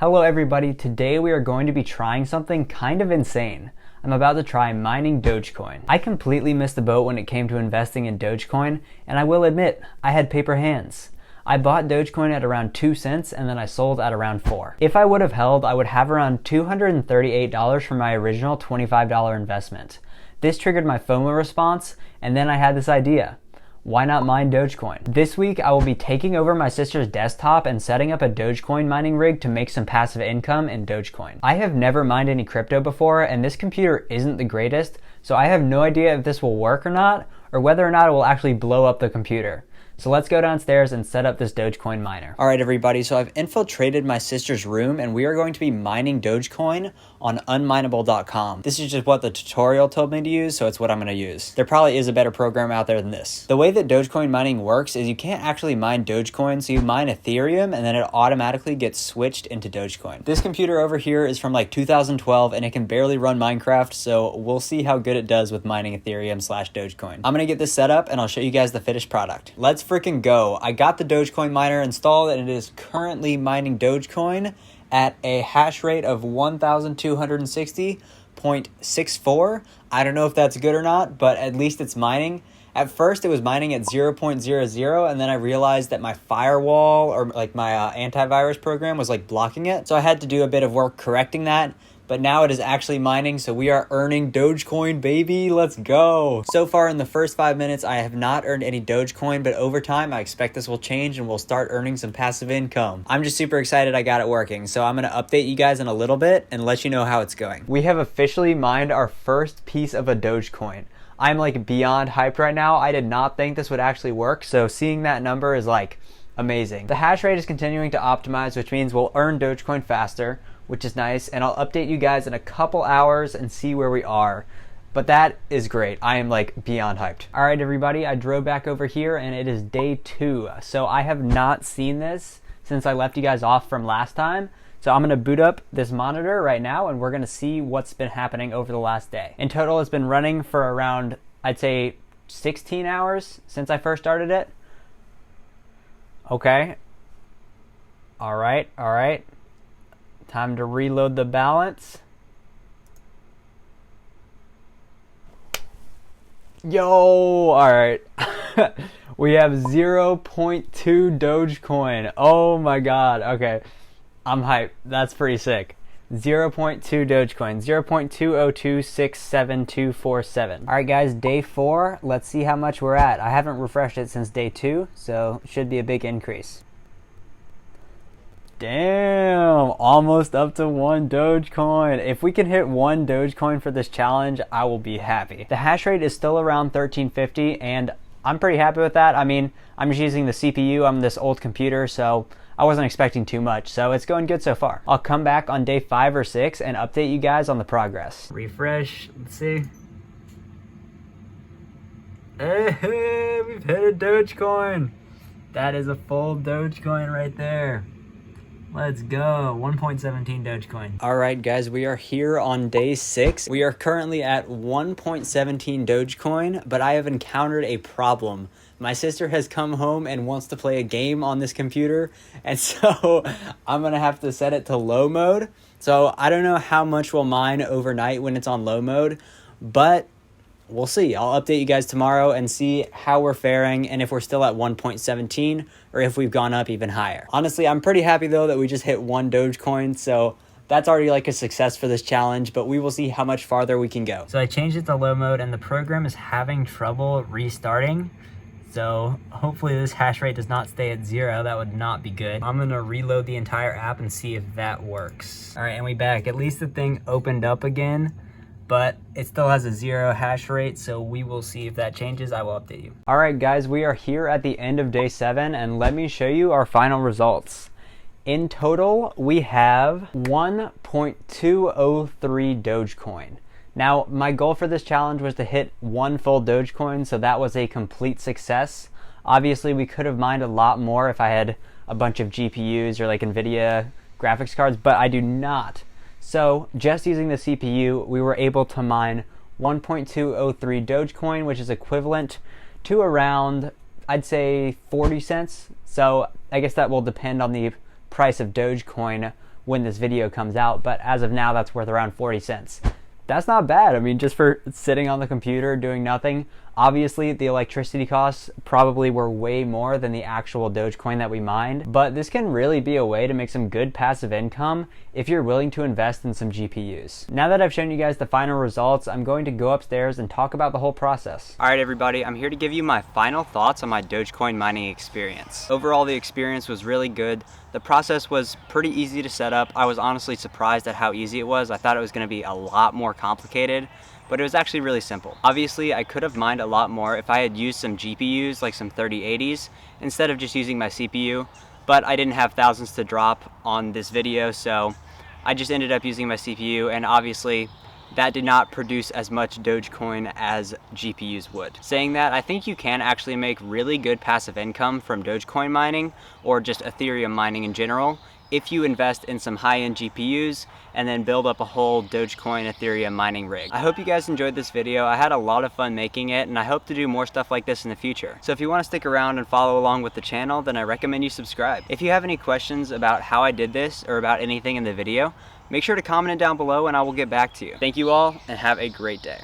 Hello everybody, today we are going to be trying something kind of insane. I'm about to try mining Dogecoin. I completely missed the boat when it came to investing in Dogecoin, and I will admit, I had paper hands. I bought Dogecoin at around 2 cents and then I sold at around 4. If I would have held, I would have around $238 for my original $25 investment. This triggered my FOMO response, and then I had this idea. Why not mine Dogecoin? This week, I will be taking over my sister's desktop and setting up a Dogecoin mining rig to make some passive income in Dogecoin. I have never mined any crypto before, and this computer isn't the greatest, so I have no idea if this will work or not, or whether or not it will actually blow up the computer. So let's go downstairs and set up this Dogecoin miner. All right, everybody, so I've infiltrated my sister's room and we are going to be mining Dogecoin on unminable.com. This is just what the tutorial told me to use, so it's what I'm gonna use. There probably is a better program out there than this. The way that Dogecoin mining works is you can't actually mine Dogecoin, so you mine Ethereum and then it automatically gets switched into Dogecoin. This computer over here is from like 2012 and it can barely run Minecraft, so we'll see how good it does with mining Ethereum / Dogecoin. I'm gonna get this set up and I'll show you guys the finished product. Let's freaking go. I got the Dogecoin miner installed and it is currently mining Dogecoin at a hash rate of 1,260.64. I don't know if that's good or not, but at least it's mining. At first it was mining at 0.00 and then I realized that my firewall or like my antivirus program was like blocking it. So I had to do a bit of work correcting that. But now it is actually mining, so we are earning Dogecoin, baby. Let's go. So far in the first 5 minutes, I have not earned any Dogecoin, but over time, I expect this will change and we'll start earning some passive income. I'm just super excited I got it working, so I'm gonna update you guys in a little bit and let you know how it's going. We have officially mined our first piece of a Dogecoin. I'm like beyond hyped right now. I did not think this would actually work, so seeing that number is like amazing. The hash rate is continuing to optimize, which means we'll earn Dogecoin faster, which is nice, and I'll update you guys in a couple hours and see where we are. But that is great. I am like beyond hyped. All right, everybody, I drove back over here and it is day 2. So I have not seen this since I left you guys off from last time. So I'm gonna boot up this monitor right now and we're gonna see what's been happening over the last day. In total, it's been running for around, I'd say 16 hours since I first started it. Okay. All right. Time to reload the balance. Yo, all right. We have 0.2 Dogecoin. Oh my God. Okay. I'm hyped. That's pretty sick. 0.2 Dogecoin. 0.2026747. All right, guys, day 4. Let's see how much we're at. I haven't refreshed it since day 2, so should be a big increase. Damn, almost up to 1 Dogecoin. If we can hit 1 Dogecoin for this challenge, I will be happy. The hash rate is still around 1350 and I'm pretty happy with that. I mean, I'm just using the CPU. I'm this old computer, so I wasn't expecting too much. So it's going good so far. I'll come back on day 5 or 6 and update you guys on the progress. Refresh, let's see. Hey, we've hit a Dogecoin. That is a full Dogecoin right there. Let's go, 1.17 Dogecoin. All right, guys, we are here on day 6. We are currently at 1.17 Dogecoin, but I have encountered a problem. My sister has come home and wants to play a game on this computer, and so I'm gonna have to set it to low mode. So I don't know how much we'll mine overnight when it's on low mode, but we'll see. I'll update you guys tomorrow and see how we're faring and if we're still at 1.17 or if we've gone up even higher. Honestly, I'm pretty happy though that we just hit 1 Dogecoin, so that's already like a success for this challenge, but we will see how much farther we can go. So I changed it to low mode and the program is having trouble restarting. So hopefully this hash rate does not stay at 0. That would not be good. I'm gonna reload the entire app and see if that works. All right, and we back. At least the thing opened up again, but it still has a 0 hash rate, so we will see if that changes. I will update you. All right, guys, we are here at the end of day 7, and let me show you our final results. In total, we have 1.203 Dogecoin. Now, my goal for this challenge was to hit 1 full Dogecoin, so that was a complete success. Obviously, we could have mined a lot more if I had a bunch of GPUs or like NVIDIA graphics cards, but I do not. So just using the CPU, we were able to mine 1.203 Dogecoin, which is equivalent to around, I'd say 40 cents. So I guess that will depend on the price of Dogecoin when this video comes out, but as of now, that's worth around 40 cents. That's not bad. I mean, just for sitting on the computer doing nothing. Obviously, the electricity costs probably were way more than the actual Dogecoin that we mined, but this can really be a way to make some good passive income if you're willing to invest in some GPUs. Now that I've shown you guys the final results, I'm going to go upstairs and talk about the whole process. All right, everybody, I'm here to give you my final thoughts on my Dogecoin mining experience. Overall, the experience was really good. The process was pretty easy to set up. I was honestly surprised at how easy it was. I thought it was going to be a lot more complicated, but it was actually really simple. Obviously, I could have mined a lot more if I had used some GPUs, like some 3080s, instead of just using my CPU, but I didn't have thousands to drop on this video, so I just ended up using my CPU, and obviously, that did not produce as much Dogecoin as GPUs would. Saying that, I think you can actually make really good passive income from Dogecoin mining, or just Ethereum mining in general, if you invest in some high-end GPUs and then build up a whole Dogecoin Ethereum mining rig. I hope you guys enjoyed this video. I had a lot of fun making it, and I hope to do more stuff like this in the future. So if you want to stick around and follow along with the channel, then I recommend you subscribe. If you have any questions about how I did this or about anything in the video, make sure to comment it down below and I will get back to you. Thank you all and have a great day.